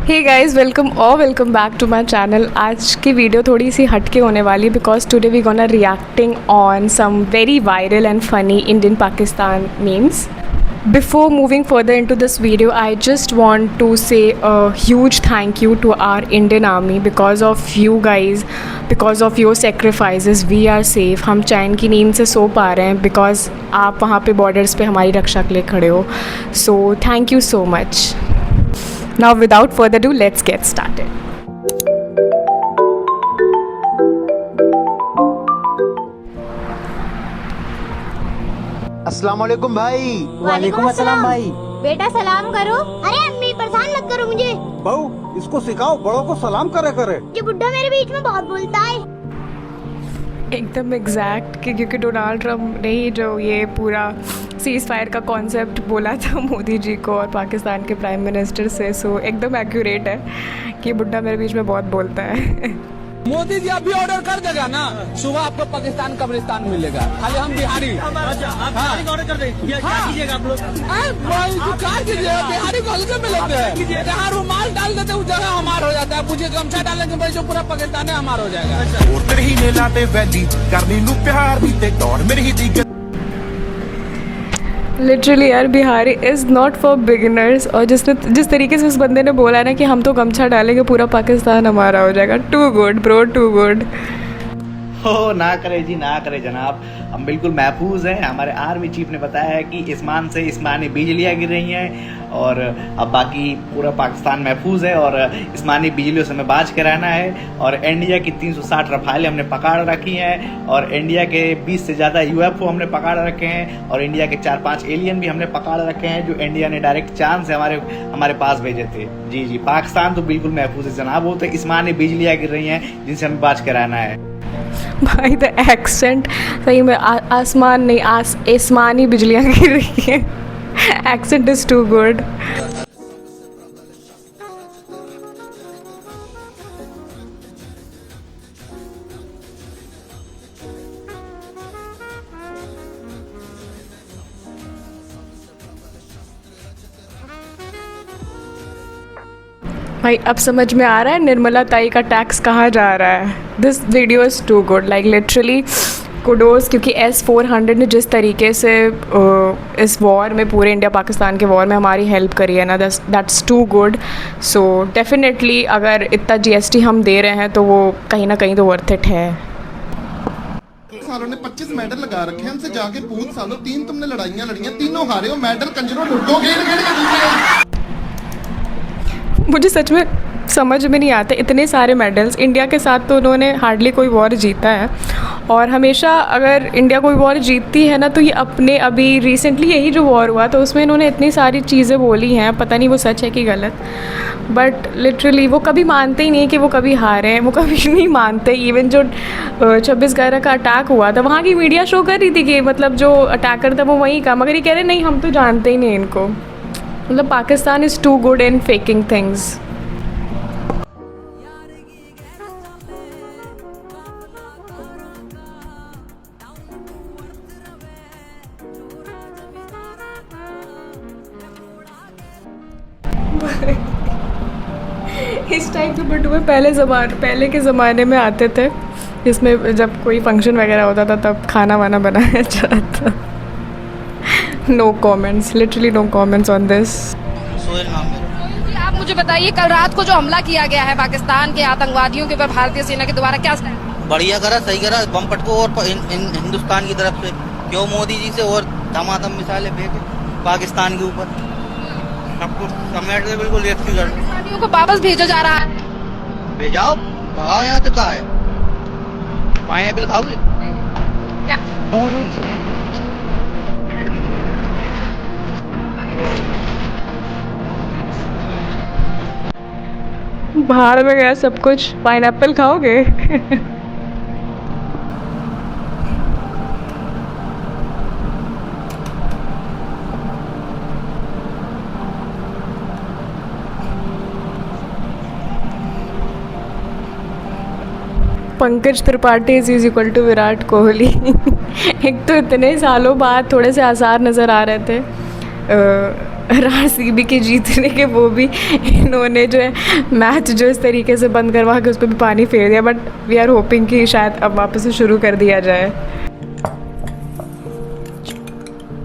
Hey guys, welcome back to my channel. आज की video थोड़ी सी हटके होने वाली because today we gonna reacting on some very viral and funny Indian Pakistan memes. Before moving further into this video, I just want to say a huge thank you to our Indian Army. Because of you guys, because of your sacrifices, we are safe. हम चैन की नींद से सो पा रहे हैं because आप वहाँ पे बॉर्डर्स पे हमारी रक्षा के लिए खड़े हो. So thank you so much. Now without further ado, let's get started. अस्सलाम वालेकुम भाई। वालेकुम अस्सलाम भाई। बेटा सलाम करो। अरे अम्मी परेशान मत करो मुझे। बहू इसको सिखाओ, बड़ों को सलाम करे करे। ये बुड्ढा मेरे बीच में बहुत बोलता है। एकदम एग्जैक्ट कि क्योंकि डोनाल्ड ट्रम्प ने ही जो ये पूरा सीज़ फायर का कॉन्सेप्ट बोला था मोदी जी को और पाकिस्तान के प्राइम मिनिस्टर से, सो एकदम एक्यूरेट है कि बुड्ढा मेरे बीच में बहुत बोलता है. मोदी जी अभी ऑर्डर कर देगा ना, सुबह आपको पाकिस्तान कब्रिस्तान मिलेगा. खाली हम बिहारी ऑर्डर कर देंगे. क्या कीजिएगा आप लोग? बिहारी को हल्के में लेते हैं. जहाँ रुमाल डाल देते उस जगह हमार हो जाता है. मुझे गमछा डालेंगे भाई जो पूरा पाकिस्तान है हमार हो जाएगा. लिटरली यार, Bihari is not for beginners. और जिस तरीके से उस बंदे ने बोला ना कि हम तो गमछा डालेंगे पूरा पाकिस्तान हमारा हो जाएगा. Too good bro, too good. हो ना करे जी, ना करे जनाब. हम बिल्कुल महफूज हैं. हमारे आर्मी चीफ ने बताया है कि इस्मान से इस्मानी बिजलियाँ गिर रही हैं और अब बाकी पूरा पाकिस्तान महफूज है और इस्मानी बिजलियों से हमें बाज के रहना है. और इंडिया की 360 रफालें हमने पकड़ रखी हैं और इंडिया के 20 से ज़्यादा UFO हमने पकड़ रखे हैं और इंडिया के 4-5 एलियन भी हमने पकड़ रखे हैं जो इंडिया ने डायरेक्ट चांद से हमारे पास भेजे थे. जी, पाकिस्तान तो बिल्कुल महफूज है जनाब. वो तो इस्मानी बिजलियाँ गिर रही हैं जिनसे हमें बाज के रहना है. भाई द एक्सेंट सही में आसमान नहीं, आसमानी बिजलियाँ गिर रही हैं. Accent is too good. भाई अब समझ में आ रहा है निर्मला ताई का टैक्स कहाँ जा रहा है. This video is too good, like literally kudos. क्योंकि S-400 ने जिस तरीके से इस वॉर में, पूरे इंडिया पाकिस्तान के वॉर में हमारी हेल्प करी है ना, that's too good. So definitely अगर इतना GST हम दे रहे हैं तो वो कहीं ना कहीं तो वर्थ इट है. सालों ने 25 मेडल लगा रखे हैं. हमसे जाके पूछ सालों, 3 तुमने लड़ाइयाँ लड़ियाँ, तीनों हारे हो. मेडल कंजरों लुटो गेड़ गेड़ के दूसरे. मुझे सच में समझ में नहीं आता, इतने सारे मेडल्स इंडिया के साथ तो उन्होंने हार्डली कोई वॉर जीता है. और हमेशा अगर इंडिया कोई वॉर जीतती है ना तो ये अपने अभी रिसेंटली यही जो वॉर हुआ तो उसमें इन्होंने इतनी सारी चीज़ें बोली हैं, पता नहीं वो सच है कि गलत. बट लिटरली वो कभी मानते ही नहीं कि वो कभी हारे हैं. वो कभी नहीं मानते. इवन जो 26/11 का अटैक हुआ था वहाँ की मीडिया शो कर रही थी कि मतलब जो अटैकर था वो वहीं का, मगर ये कह रहे नहीं हम तो जानते ही नहीं इनको. मतलब Pakistan is too good in faking things. इस टाइप के बटुए पहले के ज़माने में आते थे, जिसमें जब कोई फंक्शन वगैरह होता था तब खाना वाना बनाया जाता था. No comments, literally no comments on this. आप मुझे बताइए, कल रात को जो हमला किया गया है पाकिस्तान के आतंकवादियों के ऊपर भारतीय सेना के द्वारा, क्या स्टैंड? बढ़िया करा, सही करा. बम पटको और हिंदुस्तान की तरफ से क्यों मोदी जी से और धमाधम मिसाइलें फेंके पाकिस्तान के ऊपर. सबको समेट के बिल्कुल रेस्क्यू कर. पाकिस्तानियों को वापस भेजा जा रहा है. भेजाओ, कहा यहाँ तो कहा है. पाइनएप्पल खाओगे क्या? भाड़ में गया सब कुछ. पाइनएप्पल खाओगे? Pankaj Tripathi is equal to Virat Kohli. एक तो इतने सालों बाद थोड़े से आसार नज़र आ रहे थे आरसीबी के जीतने के वो भी इन्होंने जो है मैच जो इस तरीके से बंद करवा के उस पर भी पानी फेर दिया, बट वी आर होपिंग कि शायद अब वापस से शुरू कर दिया जाए।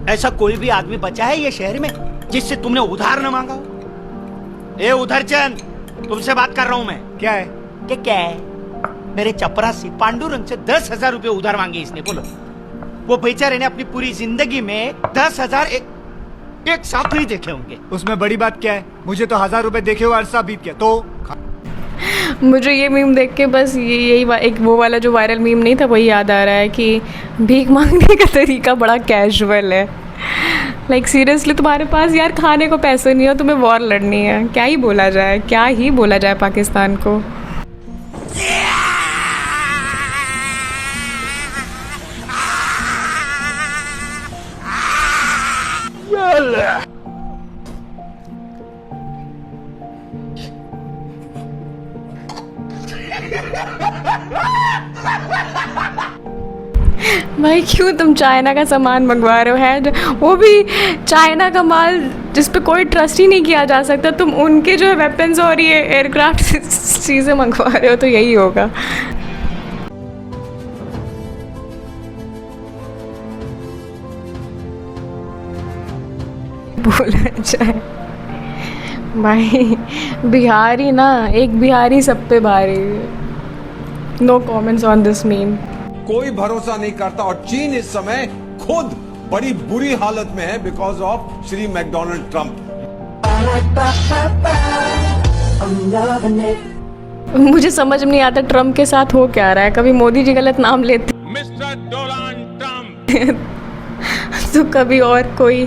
ऐसा कोई भी आदमी बचा है ये शहर में जिससे तुमने उधार न मांगा हो? ए उधरचंद, तुमसे बात कर रहा हूं मैं। क्या है? क्या है? मेरे चपरासी पांडुरंग से 10,000 रुपए उधार मांगे इसने, बोलो। वो बेचारे ने अपनी पूरी जिंदगी में 10,000 एक साथ नहीं देखे होंगे। उसमें बड़ी बात क्या है? मुझे तो 1,000 रुपए देखे हुए अरसा बीत गया। तो मुझे ये मीम देख के बस एक वो वाला जो वायरल मीम नहीं था वही याद आ रहा है कि भीख मांगने का तरीका बड़ा कैजुअल है। लाइक सीरियसली तुम्हारे पास यार खाने को पैसे नहीं हो, तुम्हें वॉर लड़नी है, क्या ही बोला जाए पाकिस्तान को। भाई क्यों तुम चाइना का सामान मंगवा रहे हो? है वो भी चाइना का माल जिस पे कोई ट्रस्ट ही नहीं किया जा सकता, तुम उनके जो है वेपन्स और ये एयरक्राफ्ट चीज़ें मंगवा रहे हो, तो यही होगा। बोला जाए भाई, बिहारी ना, एक बिहारी सब पे भारी। No comments on this meme. कोई भरोसा नहीं करता और चीन इस समय खुद बड़ी बुरी हालत में है because of Shri McDonald Trump. मुझे समझ में नहीं आता ट्रम्प के साथ हो क्या रहा है। कभी मोदी जी गलत नाम लेते मिस्टर डोनाल्ड ट्रंप तो कभी और कोई।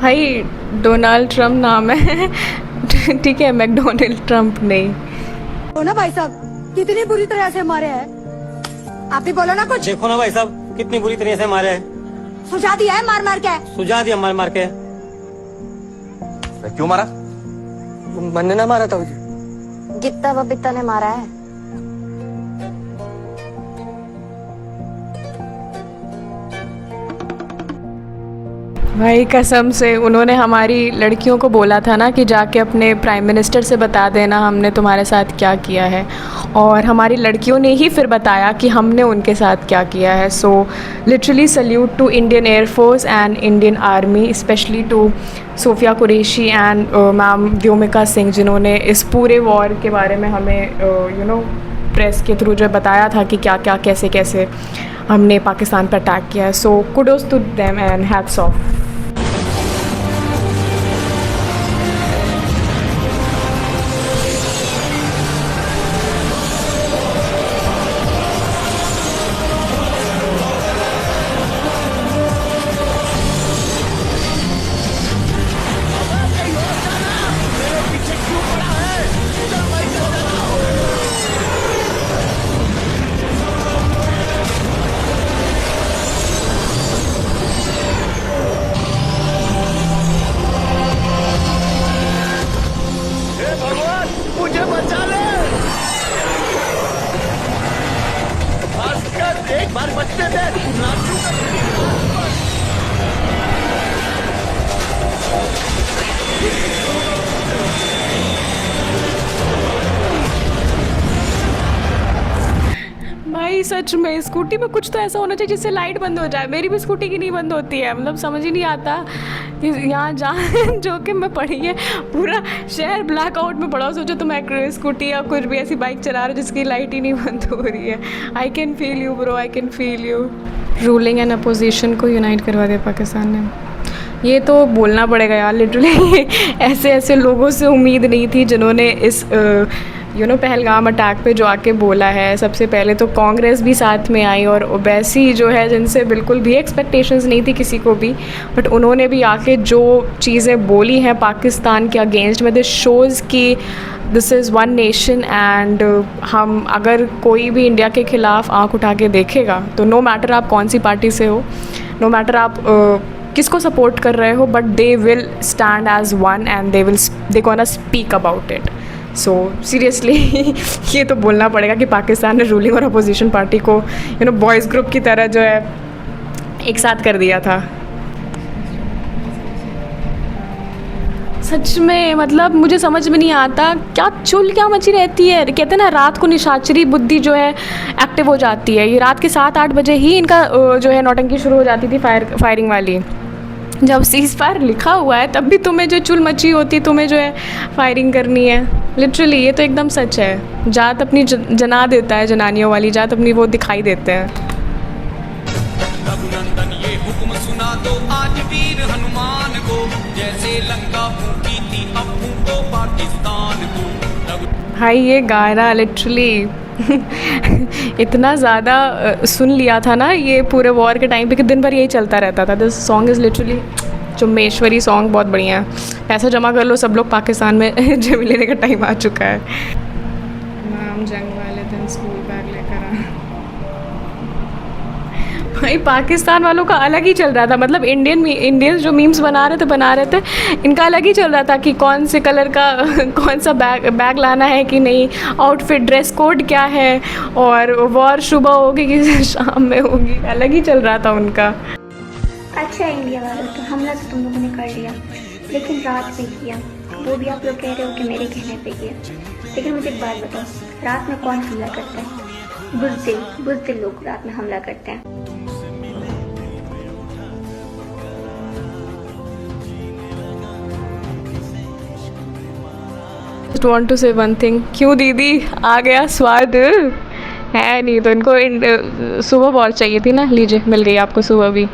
भाई डोनाल्ड ट्रंप नाम है ठीक है, मैकडोनाल्ड ट्रंप नहीं। हो ना भाई साहब, कितनी बुरी तरह से मारे हैं। आप ही बोलो ना कुछ। देखो ना भाई साहब कितनी बुरी तरह से मारे हैं। सुझा दिया है मार मार के। सुझा दिया मार मार के। क्यों मारा? मैंने ना मारा था मुझे। गित्ता बबित्ता ने मारा है। भाई कसम से उन्होंने हमारी लड़कियों को बोला था ना कि जाके अपने प्राइम मिनिस्टर से बता देना हमने तुम्हारे साथ क्या किया है, और हमारी लड़कियों ने ही फिर बताया कि हमने उनके साथ क्या किया है। So literally salute to Indian air force and Indian army, specially to Sofiya Qureshi and ma'am Vyomika Singh, जिन्होंने इस पूरे वॉर के बारे में हमें प्रेस के थ्रू जो बताया था कि क्या क्या कैसे कैसे हमने पाकिस्तान पर अटैक किया है। So kudos to them and hats off. भाई सच में स्कूटी में कुछ तो ऐसा होना चाहिए जिससे लाइट बंद हो जाए। मेरी भी स्कूटी की नहीं बंद होती है, मतलब समझ ही नहीं आता कि यहाँ जहाँ जो कि मैं पड़ी है पूरा शहर ब्लैक आउट में पड़ा हो। सोचो तुम एक स्कूटी या कुछ भी ऐसी बाइक चला रहे हो जिसकी लाइट ही नहीं बंद हो रही है। I can feel you bro, I can feel you. Ruling and opposition को यूनाइट करवा दिया पाकिस्तान ने, ये तो बोलना पड़ेगा यार। लिटरली ऐसे ऐसे लोगों से उम्मीद नहीं थी जिन्होंने इस पहलगाम अटैक पे जो आके बोला है। सबसे पहले तो कांग्रेस भी साथ में आई और ओवैसी जो है, जिनसे बिल्कुल भी एक्सपेक्टेशंस नहीं थी किसी को भी, बट उन्होंने भी आके जो चीज़ें बोली हैं पाकिस्तान के अगेंस्ट में, दिस शोज़ कि this is one nation and हम अगर कोई भी इंडिया के ख़िलाफ़ आँख उठा के देखेगा तो नो मैटर आप कौन सी पार्टी से हो, नो मैटर आप किसको सपोर्ट कर रहे हो, but they will stand as one and they gonna speak about it. So seriously ये तो बोलना पड़ेगा कि पाकिस्तान ने रूलिंग और अपोजिशन पार्टी को बॉयज़ ग्रुप की तरह जो है एक साथ कर दिया था। सच में मतलब मुझे समझ में नहीं आता क्या चुल क्या मची रहती है। कहते हैं ना रात को निशाचरी बुद्धि जो है एक्टिव हो जाती है। ये रात के 7-8 बजे ही इनका जो है नौटंकी शुरू हो जाती थी फायरिंग वाली। जब सीज़ फायर लिखा हुआ है तब भी तुम्हें जो चुल मची होती है, तुम्हें जो है फायरिंग करनी है। लिटरली ये तो एकदम सच है। जात अपनी जना देता है, जनानियों वाली जात अपनी वो दिखाई देते हैं। रघुनंदन ये हुक्म सुना दो आज वीर हनुमान को, जैसे लंका फूकी थी अब फूको पाकिस्तान को। भाई ये गाना लिटरली इतना ज़्यादा सुन लिया था ना ये पूरे वॉर के टाइम पे कि दिन भर यही चलता रहता था। दिस सॉन्ग इज़ लिटरली चुम्बेश्वरी सॉन्ग, बहुत बढ़िया है। पैसा जमा कर लो सब लोग, पाकिस्तान में जमीन लेने का टाइम आ चुका है। नाम जंग वाले दिन स्कूल बैग लेकर आ। भाई पाकिस्तान वालों का अलग ही चल रहा था। मतलब इंडियंस जो मीम्स बना रहे थे इनका अलग ही चल रहा था कि कौन से कलर का कौन सा बैग लाना है कि नहीं, आउटफिट ड्रेस कोड क्या है, और वॉर सुबह होगी कि शाम में होगी। अलग ही चल रहा था उनका। अच्छा इंडिया वालों, तो हमला तो तुम लोगों ने कर लिया, लेकिन रात में किया, वो भी आप लोग कह रहे हो कि मेरे कहने पे किया। लेकिन मुझे एक बात बताओ, रात में कौन हमला करता है? बुज़दिल लोग रात में हमला करते हैं। Just want to say one thing, क्यों दीदी आ गया स्वाद है नहीं तो इनको सुबह बहुत चाहिए थी ना। लीजिए मिल गई आपको सुबह भी।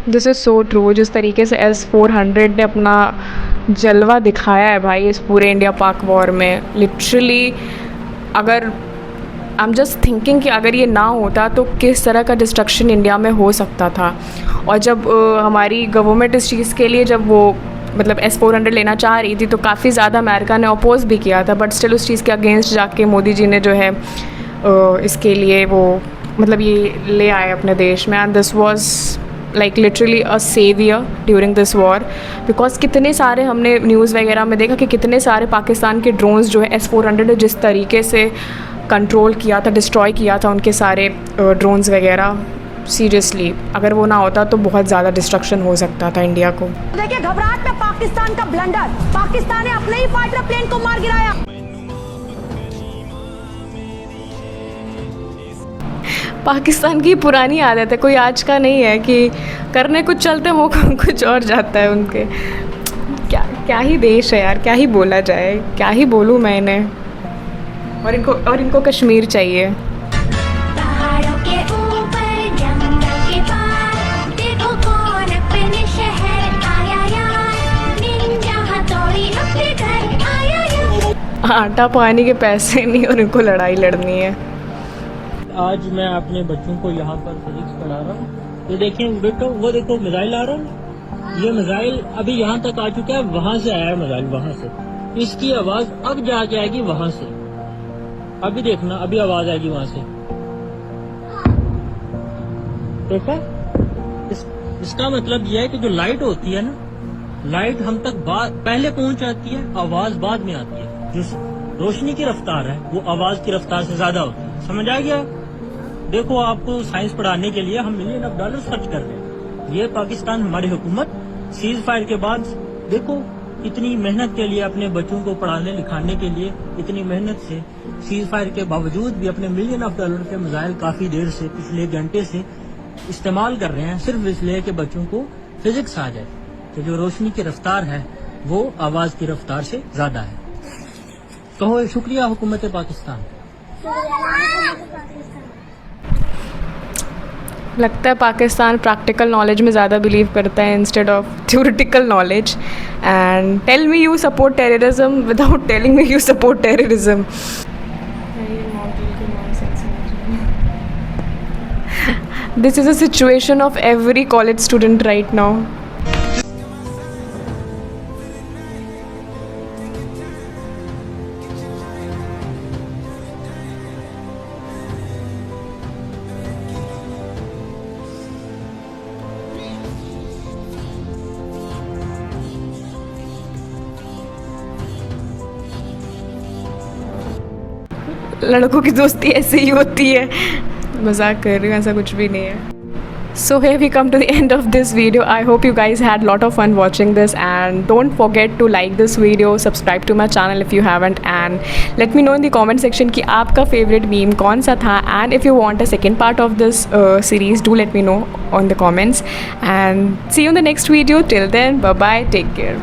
This is so true. जिस तरीके से S-400 ने अपना जलवा दिखाया है भाई इस पूरे इंडिया पाक वॉर में, लिटरली अगर आई एम जस्ट थिंकिंग कि अगर ये ना होता तो किस तरह का डिस्ट्रक्शन इंडिया में हो सकता था। और जब हमारी गवर्नमेंट इस चीज़ के लिए जब वो मतलब S-400 लेना चाह रही थी तो काफ़ी ज़्यादा अमेरिका ने अपोज़ भी किया था, बट स्टिल उस चीज़ के अगेंस्ट जाके मोदी जी ने जो है इसके लिए वो मतलब ये ले आए अपने देश में। And this was like literally a saviour during this war, because कितने सारे हमने न्यूज़ वगैरह में देखा कि कितने सारे पाकिस्तान के ड्रोन्स जो है S-400 ने जिस तरीके से कंट्रोल किया था, डिस्ट्रॉय किया था उनके सारे ड्रोन्स वगैरह। सीरियसली अगर वो ना होता तो बहुत ज़्यादा डिस्ट्रक्शन हो सकता था इंडिया को। देखिए घबराहट में पाकिस्तान का ब्लंडर, पाकिस्तान ने अपने ही फाइटर प्लेन को मार गिराया। पाकिस्तान की पुरानी आदत है, कोई आज का नहीं है कि करने कुछ चलते हो कुछ और जाता है उनके। क्या ही देश है यार, क्या ही बोला जाए, क्या ही बोलूँ मैं इन्हें। और इनको कश्मीर चाहिए। पहाड़ों के ऊपर जंगल के पार देखो कौन अपने शहर आया यार, निंजा हथौड़ी अपने घर आया यार। आटा पानी के पैसे नहीं और इनको लड़ाई लड़नी है। आज मैं अपने बच्चों को यहाँ पर फिजिक्स पढ़ा रहा हूँ, तो देखें बेटो वो देखो मिसाइल आ रहा है। ये मिसाइल अभी यहाँ तक आ चुका है, वहाँ से आया है मिसाइल, वहाँ से। इसकी आवाज अब जाके आएगी वहाँ से। अभी देखना, अभी आवाज आएगी वहाँ से। देखा? इसका मतलब यह है कि जो लाइट होती है ना, लाइट हम तक पहले पहुँच जाती है, आवाज बाद में आती है। जो रोशनी की रफ्तार है वो आवाज की रफ्तार से ज्यादा होती है। समझ आ गया? देखो आपको साइंस पढ़ाने के लिए हम $1 मिलियन खर्च कर रहे हैं। ये पाकिस्तान हमारी हुकूमत सीज फायर के बाद देखो इतनी मेहनत के लिए, अपने बच्चों को पढ़ाने लिखाने के लिए इतनी मेहनत से, सीज फायर के बावजूद भी अपने $1 मिलियन के मिसाइल काफी देर से, पिछले घंटे से इस्तेमाल कर रहे हैं, सिर्फ इसलिए कि बच्चों को फिजिक्स आ जाए कि जो रोशनी की रफ्तार है वो आवाज की रफ्तार से ज्यादा है। कहो शुक्रिया हुकूमत पाकिस्तान। लगता है पाकिस्तान प्रैक्टिकल नॉलेज में ज़्यादा बिलीव करता है instead of theoretical knowledge. And tell me you support terrorism without telling me you support terrorism. This is a situation of every college student right now. लड़कों की दोस्ती ऐसे ही होती है, मजाक कर रही हूँ, ऐसा कुछ भी नहीं है. So here we come to the end of this video. I hope you guys had a lot of fun watching this, and don't forget to like this video, subscribe to my channel if you haven't, and let me know in the comment section कि आपका favorite meme कौन सा था, and if you want a second part of this series, do let me know on the comments, and see you in the next video. Till then, bye bye, take care.